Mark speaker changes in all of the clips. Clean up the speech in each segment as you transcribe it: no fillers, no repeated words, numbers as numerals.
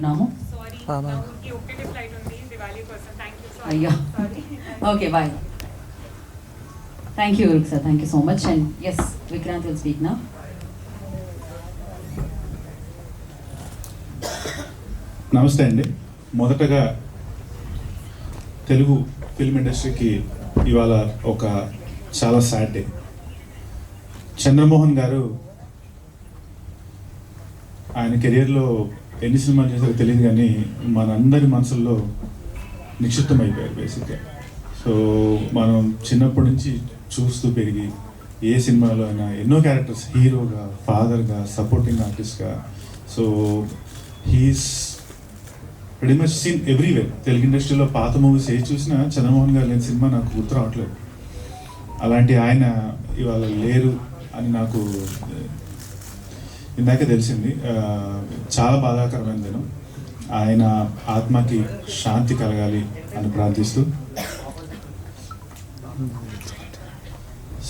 Speaker 1: నాము అయ్యా okay bye thank you sir thank you so much and yes Vikrant will speak నా
Speaker 2: నమస్తే అండి. మొదటగా తెలుగు ఫిల్మ్ ఇండస్ట్రీకి ఇవాళ ఒక చాలా సాడ్ డే. చంద్రమోహన్ గారు ఆయన కెరియర్లో ఎన్ని సినిమాలు చేశారో తెలియదు, కానీ మనందరి మనసుల్లో నిక్షిప్తం అయిపోయారు బేసిక్గా. సో మనం చిన్నప్పటి నుంచి చూస్తూ పెరిగి ఏ సినిమాలో అయినా ఎన్నో క్యారెక్టర్స్, హీరోగా, ఫాదర్గా, సపోర్టింగ్ ఆర్టిస్ట్గా, so he's very much seen everywhere. Telugu ఇండస్ట్రీలో పాత మూవీస్ ఏ చూసినా చంద్రమోహన్ గారు లేని సినిమా నాకు గుర్తు రావట్లేదు. అలాంటి ఆయన ఇవాళ లేరు అని నాకు ఇందాకే తెలిసింది. చాలా బాధాకరమైన దినం. ఆయన ఆత్మకి శాంతి కలగాలి అని ప్రార్థిస్తూ,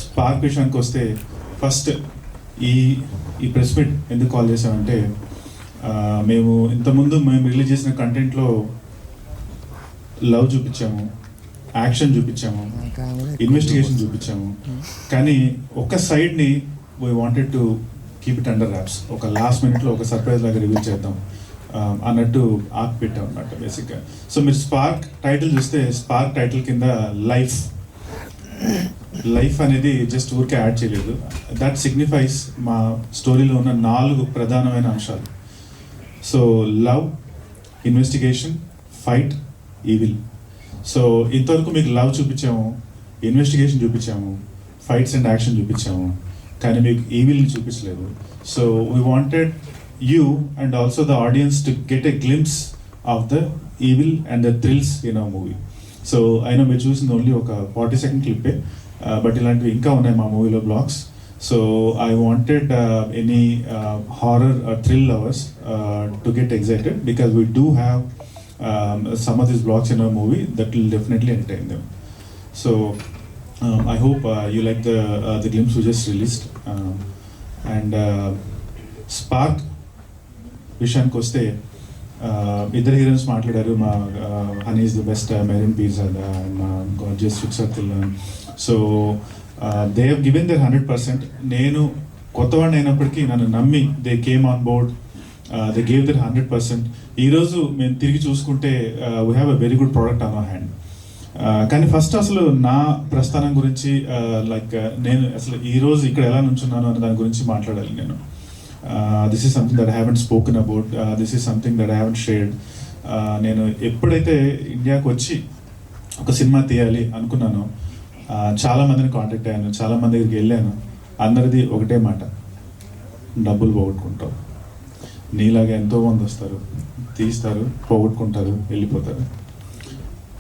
Speaker 2: స్పార్క్ విషయానికి వస్తే ఫస్ట్ ఈ ప్రెస్ మీట్ ఎందుకు కాల్ చేసామంటే, మేము ఇంతకుముందు రిలీజ్ చేసిన కంటెంట్లో లవ్ చూపించాము, యాక్షన్ చూపించాము, ఇన్వెస్టిగేషన్ చూపించాము, కానీ ఒక సైడ్ని we wanted to keep it under wraps. ఒక లాస్ట్ మినిట్లో ఒక సర్ప్రైజ్ లాగా రివీల్ చేద్దాం అన్నట్టు ఆపి పెట్టాం అన్నమాట బేసిక్గా. సో మీరు స్పార్క్ టైటిల్ చూస్తే, స్పార్క్ టైటిల్ కింద లైఫ్ అనేది జస్ట్ ఊరికే యాడ్ చేయలేదు. దట్ సిగ్నిఫైస్ మా స్టోరీలో ఉన్న 4 ప్రధానమైన అంశాలు. So love, investigation, fight, evil. So ఇంతవరకు మీకు లవ్ చూపించాము, ఇన్వెస్టిగేషన్ చూపించాము, ఫైట్స్ అండ్ యాక్షన్ చూపించాము, కానీ మీకు ఈవిల్ని చూపించలేదు. So we wanted you and also the audience to get a glimpse of the evil and the thrills in our movie. So అయినా మీరు చూసింది ఓన్లీ ఒక 40 సెకండ్ క్లిప్పే, బట్ ఇలాంటివి ఇంకా ఉన్నాయి మా మూవీలో blogs. So I wanted any horror thrill lovers to get excited because we do have some of these blocks in our movie that will definitely entertain them. So I hope you like the glimpse we just released. And Spark విషయానికి వస్తే ఇద్దరు heroines మాట్లాడారు. మా Honey is the best, Mehreen Pirzada, మా gorgeous fixer. So they have given their 100%. నేను కొత్తవాడిని అయినప్పటికీ నన్ను నమ్మి they came on board, they gave their 100%. ఈరోజు మేము తిరిగి చూసుకుంటే we have a very good product on our hand. కానీ ఫస్ట్ అసలు నా ప్రస్థానం గురించి, లైక్ నేను అసలు ఈరోజు ఇక్కడ ఎలా నుంచున్నాను అనే దాని గురించి మాట్లాడాలి నేను. This is something that I haven't spoken about, this is something that I haven't shared. నేను ఎప్పుడైతే ఇండియాకి వచ్చి ఒక సినిమా తీయాలి అనుకున్నానో చాలా మందిని కాంటాక్ట్ అయ్యాను, చాలా మంది దగ్గరికి వెళ్ళాను. అందరిది ఒకటే మాట, డబ్బులు పోగొట్టుకుంటావు. నీలాగా ఎంతోమంది వస్తారు, తీస్తారు, పోగొట్టుకుంటారు, వెళ్ళిపోతారు.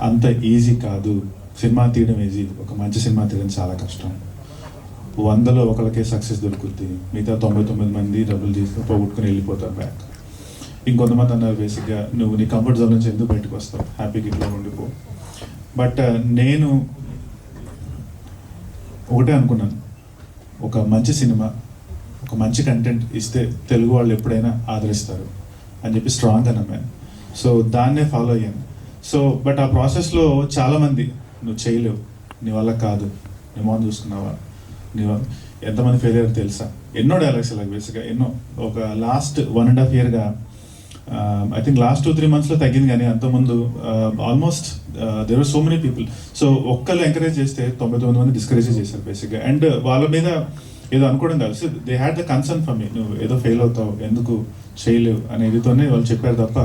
Speaker 2: అంత ఈజీ కాదు. సినిమా తీయడం ఈజీ, ఒక మంచి సినిమా తీయడం చాలా కష్టం. 100లో ఒకరికే సక్సెస్ దొరుకుద్ది, మిగతా 99 మంది డబ్బులు తీస్తే పోగొట్టుకుని వెళ్ళిపోతారు బ్యాక్. ఇంకొంతమంది అన్నారు బేసిక్గా, నువ్వు నీ కంఫర్ట్ జోన్ నుంచి ఎందుకు బయటకు వస్తావు, హ్యాపీగా ఇట్లా ఉండిపో. బట్ నేను ఒకటే అనుకున్నాను, ఒక మంచి సినిమా, ఒక మంచి కంటెంట్ ఇస్తే తెలుగు వాళ్ళు ఎప్పుడైనా ఆదరిస్తారు అని చెప్పి స్ట్రాంగ్గా నమ్మాను. సో దాన్నే ఫాలో అయ్యాను. సో బట్ ఆ ప్రాసెస్లో చాలామంది, నువ్వు చేయలేవు, నీ వల్ల కాదు, నీ మోహన్ చూసుకున్నావా, నీ ఎంతమంది ఫెయిలియర్ తెలుసా, ఎన్నో డైలాగ్స్ ఇలా బేసిక్గా ఎన్నో. ఒక లాస్ట్ 1.5 yearగా ఐ థింక్ లాస్ట్ 2-3 monthsలో తగ్గింది, కానీ అంతకుముందు almost there are so many people. So ఒక్కళ్ళు ఎంకరేజ్ చేస్తే 99 మంది డిస్కరేజ్ చేశారు బేసిక్గా. అండ్ వాళ్ళ మీద ఏదో అనుకోవడం కాదు, so they had the concern for me, నువ్వు ఏదో ఫెయిల్ అవుతావు, ఎందుకు చేయలేవు అనే ఇదితోనే వాళ్ళు చెప్పారు తప్ప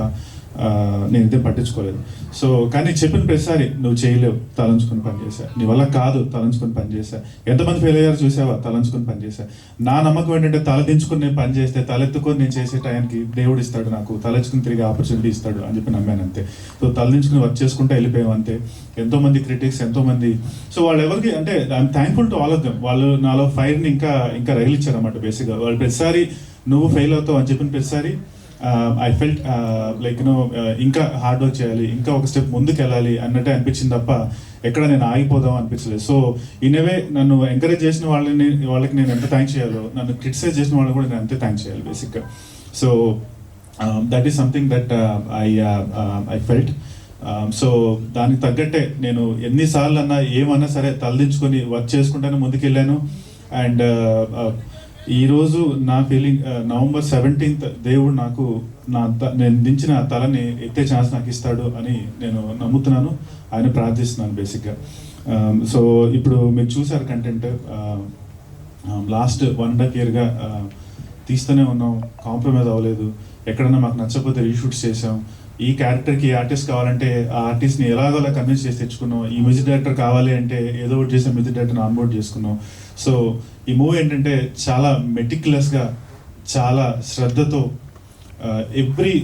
Speaker 2: నేను ఇదే పట్టించుకోలేదు. సో కానీ చెప్పిన ప్రతిసారి నువ్వు చేయలేవు, తలంచుకొని పనిచేశా, నీ వల్ల కాదు, తలంచుకొని పనిచేశా, ఎంతమంది ఫెయిల్ అయ్యారు చూసావా, తలంచుకొని పనిచేశా. నా నమ్మకం ఏంటంటే తలదించుకొని నేను పని చేస్తే, తలెత్తుకొని నేను చేసే టైంకి దేవుడు ఇస్తాడు, నాకు తలెచ్చుకుని తిరిగి ఆపర్చునిటీ ఇస్తాడు అని చెప్పి నమ్మాను అంతే. సో తలదించుకుని వర్క్ చేసుకుంటే వెళ్ళిపోయాం అంతే. ఎంతోమంది క్రిటిక్స్, ఎంతోమంది, సో వాళ్ళు ఎవరికి అంటే I'm thankful to all of them. వాళ్ళు నాలో ఫైర్ని ఇంకా రగిలిచ్చారన్నమాట బేసిక్గా. వాళ్ళు ప్రతిసారి నువ్వు ఫెయిల్ అవుతావు అని చెప్పిన ప్రతిసారి ఐ ఫెల్ట్ లైక్ ఇంకా హార్డ్ వర్క్ చేయాలి, ఇంకా ఒక స్టెప్ ముందుకు వెళ్ళాలి అన్నట్టే అనిపించింది తప్ప ఎక్కడ నేను ఆగిపోదాం అనిపించలేదు. సో ఇన్ ఏ వే నన్ను ఎంకరేజ్ చేసిన వాళ్ళకి నేను ఎంత థ్యాంక్స్ చేయాలో, నన్ను క్రిటిసైజ్ చేసిన వాళ్ళకి కూడా నేను అంతే థ్యాంక్స్ చేయాలి బేసిక్గా. So that is something that I felt. So దానికి తగ్గట్టే నేను ఎన్నిసార్లు అన్నా ఏమన్నా సరే తలదించుకొని వర్క్ చేసుకుంటానే ముందుకెళ్ళాను. అండ్ ఈరోజు నా ఫీలింగ్ November 17th దేవుడు నాకు నేను దించిన తలని ఎత్తే ఛాన్స్ నాకు ఇస్తాడు అని నేను నమ్ముతున్నాను, ఆయన ప్రార్థిస్తున్నాను బేసిక్గా. సో ఇప్పుడు మీరు చూసారు కంటెంట్, లాస్ట్ 1.5 yearగా తీస్తూనే ఉన్నాం, కాంప్రమైజ్ అవ్వలేదు. ఎక్కడన్నా మాకు నచ్చకపోతే రీషూట్స్ చేసాం. ఈ క్యారెక్టర్కి ఆర్టిస్ట్ కావాలంటే ఆ ఆర్టిస్ట్ని ఎలాగోలా కన్విన్స్ చేసి తెచ్చుకున్నాం. ఈ మ్యూజిక్ డైరెక్టర్ కావాలి అంటే ఏదో ఒకటి చేసి మ్యూజిక్ డైరెక్టర్ని ఆన్బోర్డ్ చేసుకున్నాం. సో ఈ మూవీ ఏంటంటే చాలా మెటిక్యులస్గా, చాలా శ్రద్ధతో, ఎవ్రీ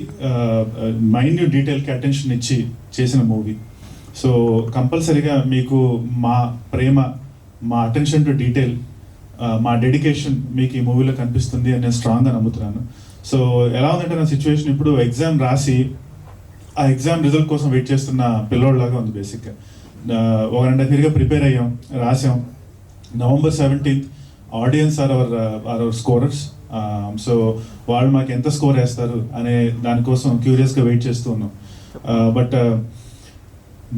Speaker 2: మైన్యూట్ డీటెయిల్కి అటెన్షన్ ఇచ్చి చేసిన మూవీ. సో కంపల్సరీగా మీకు మా ప్రేమ, మా అటెన్షన్ టు డీటెయిల్, మా డెడికేషన్ మీకు ఈ మూవీలో కనిపిస్తుంది అని నేను స్ట్రాంగ్గా నమ్ముతున్నాను. సో ఎలా ఉందంటే నా సిచ్యువేషన్ ఇప్పుడు ఎగ్జామ్ రాసి ఆ ఎగ్జామ్ రిజల్ట్ కోసం వెయిట్ చేస్తున్న పిల్లోడ్లాగా ఉంది బేసిక్గా. 1.5 yearగా ప్రిపేర్ అయ్యాం, రాసాం. November 17th audience are our scorers. So వాళ్ళు మాకు ఎంత స్కోర్ వేస్తారు అనే దానికోసం క్యూరియస్గా వెయిట్ చేస్తూ ఉన్నాం. బట్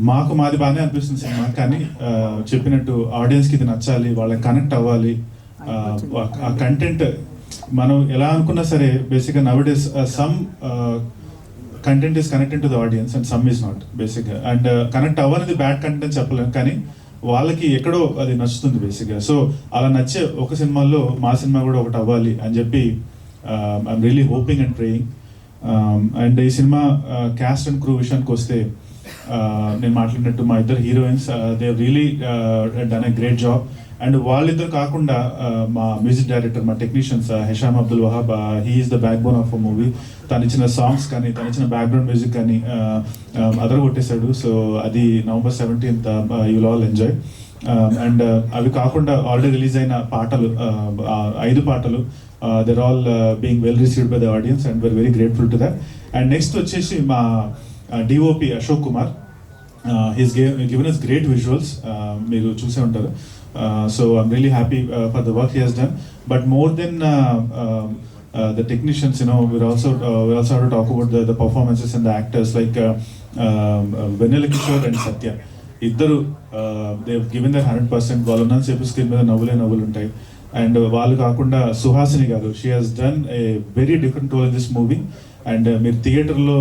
Speaker 2: మాది బాగానే అనిపిస్తుంది సినిమా, కానీ చెప్పినట్టు ఆడియన్స్కి ఇది నచ్చాలి, వాళ్ళకి కనెక్ట్ అవ్వాలి. ఆ కంటెంట్ మనం ఎలా అనుకున్నా సరే బేసిక్గా nowadays some content is connected to the audience and some is not బేసిక్గా. అండ్ కనెక్ట్ అవ్వనిది బ్యాడ్ కంటెంట్ అని చెప్పలేము, కానీ వాళ్ళకి ఎక్కడో అది నచ్చుతుంది బేసిక్గా. సో అలా నచ్చే ఒక సినిమాల్లో మా సినిమా కూడా ఒకటి అవ్వాలి అని చెప్పి I'm really hoping and praying. And ఈ సినిమా క్యాస్ట్ అండ్ క్రూ విషయానికి వస్తే నేను మాట్లాడినట్టు మా ఇద్దరు heroines they really done a great job. And వాళ్ళిద్దరు కాకుండా మా మ్యూజిక్ డైరెక్టర్, మా technicians Hesham Abdul Wahab, he is the back bone of a movie. తను ఇచ్చిన సాంగ్స్ కానీ, తను ఇచ్చిన బ్యాక్గ్రౌండ్ మ్యూజిక్ కానీ అదర్ కొట్టేశాడు. సో అది November 17th you will all enjoy. And అవి కాకుండా ఆల్రెడీ రిలీజ్ అయిన పాటలు, 5 పాటలు, they're all being well received by the audience and we're very grateful to that. And next వచ్చేసి మా DOP Ashok Kumar, he's given us great visuals, మీరు చూసే ఉంటారు. So I'm really happy for the work he has done. But more than the technicians, you know, we also have to talk about the performances and the actors like Vanilla Kishore and Satya. ఇద్దరు they've given their 100%. వాళ్ళు ఉన్న సేపు screen మీద నవ్వులు ఉంటాయి. And వాళ్ళు కాకుండా Suhasini garu, she has done a very different role in this movie. And మీరు థియేటర్లో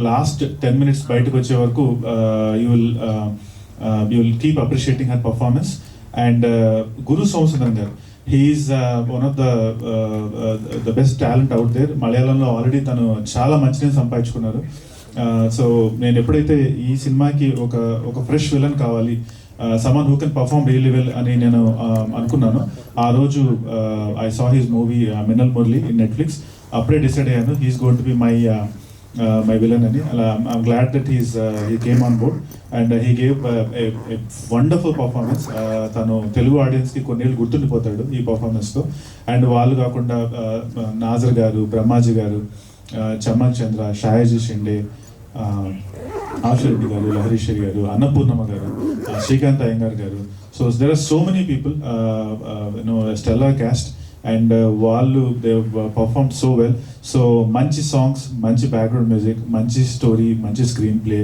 Speaker 2: లాస్ట్ 10 minutes బయటకు వచ్చే వరకు you will keep appreciating her performance. And Guru Somasundaram garu, he's one of the best talent out there. మలయాళంలో ఆల్రెడీ తను చాలా మంచి నేను సంపాదించుకున్నారు. సో నేను ఎప్పుడైతే ఈ సినిమాకి ఒక ఫ్రెష్ విలన్ కావాలి, someone who can perform really well అని నేను అనుకున్నాను, ఆ రోజు I saw his movie Minnal Murali in Netflix. అప్పుడే డిసైడ్ అయ్యాను he's going to be my villain అని. అలా I'm glad that he came on board and he gave a wonderful performance. తను తెలుగు ఆడియన్స్కి కొన్నేళ్ళు గుర్తుండిపోతాడు ఈ పర్ఫార్మెన్స్తో. అండ్ వాళ్ళు కాకుండా నాజర్ గారు, బ్రహ్మాజీ గారు, చమ్మక్ చంద్ర, షాయాజీ షిండే, ఆశురెడ్డి గారు, లహరీశ్వరి గారు, అన్నపూర్ణమ్మ గారు, Srikanth Iyengar garu. So there are so many people, stellar cast. And వాళ్ళు they perform so well. So మంచి సాంగ్స్, మంచి బ్యాక్గ్రౌండ్ మ్యూజిక్, మంచి స్టోరీ, మంచి స్క్రీన్ ప్లే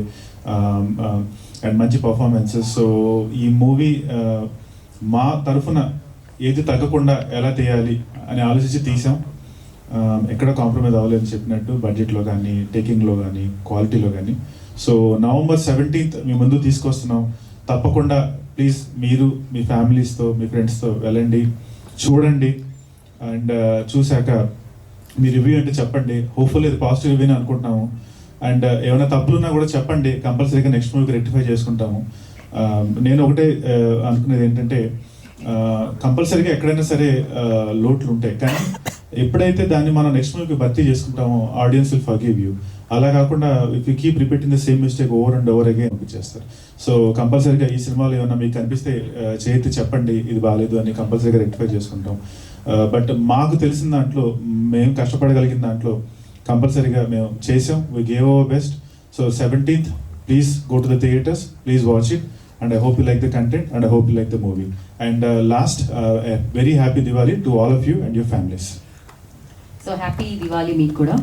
Speaker 2: అండ్ మంచి పర్ఫార్మెన్సెస్. సో ఈ మూవీ మా తరఫున ఏది తగ్గకుండా ఎలా తీయాలి అని ఆలోచించి తీసాం. ఎక్కడ కాంప్రమైజ్ అవ్వలేదని చెప్పినట్టు, బడ్జెట్లో కానీ, టేకింగ్లో కానీ, క్వాలిటీలో కానీ. సో November 17th మీ ముందు తీసుకొస్తున్నాం. తప్పకుండా ప్లీజ్ మీరు మీ ఫ్యామిలీస్తో, మీ ఫ్రెండ్స్తో వెళ్ళండి, చూడండి. అండ్ చూశాక మీ రివ్యూ అంటే చెప్పండి. హోప్ఫుల్లీ ఇది పాజిటివ్ రివ్యూని అనుకుంటున్నాము. అండ్ ఏమైనా తప్పులున్నా కూడా చెప్పండి, కంపల్సరీగా నెక్స్ట్ మూవీకి రెక్టిఫై చేసుకుంటాము. నేను ఒకటే అనుకునేది ఏంటంటే, కంపల్సరీగా ఎక్కడైనా సరే లోట్లు ఉంటాయి, కానీ ఎప్పుడైతే దాన్ని మనం నెక్స్ట్ మూవీకి భర్తీ చేసుకుంటామో ఆడియన్స్ విల్ ఫర్గివ్ యూ. అలా కాకుండా if you keep repeating the same mistake over and over again చేస్తారు. సో కంపల్సరీగా ఈ సినిమాలో ఏమన్నా మీకు కనిపిస్తే చేతి చెప్పండి ఇది బాగాలేదు అని, కంపల్సరీగా రెక్టిఫై చేసుకుంటాం. బట్ మాకు తెలిసిన దాంట్లో, మేము కష్టపడగలిగిన దాంట్లో కంపల్సరీగా మేము చేసాం. We gave our best. So 17th please go to the theatres, please watch it. And I hope you like the content and I hope you like the movie. And last, a very happy Diwali to all of you and your families.
Speaker 1: So happy Diwali meek kuda.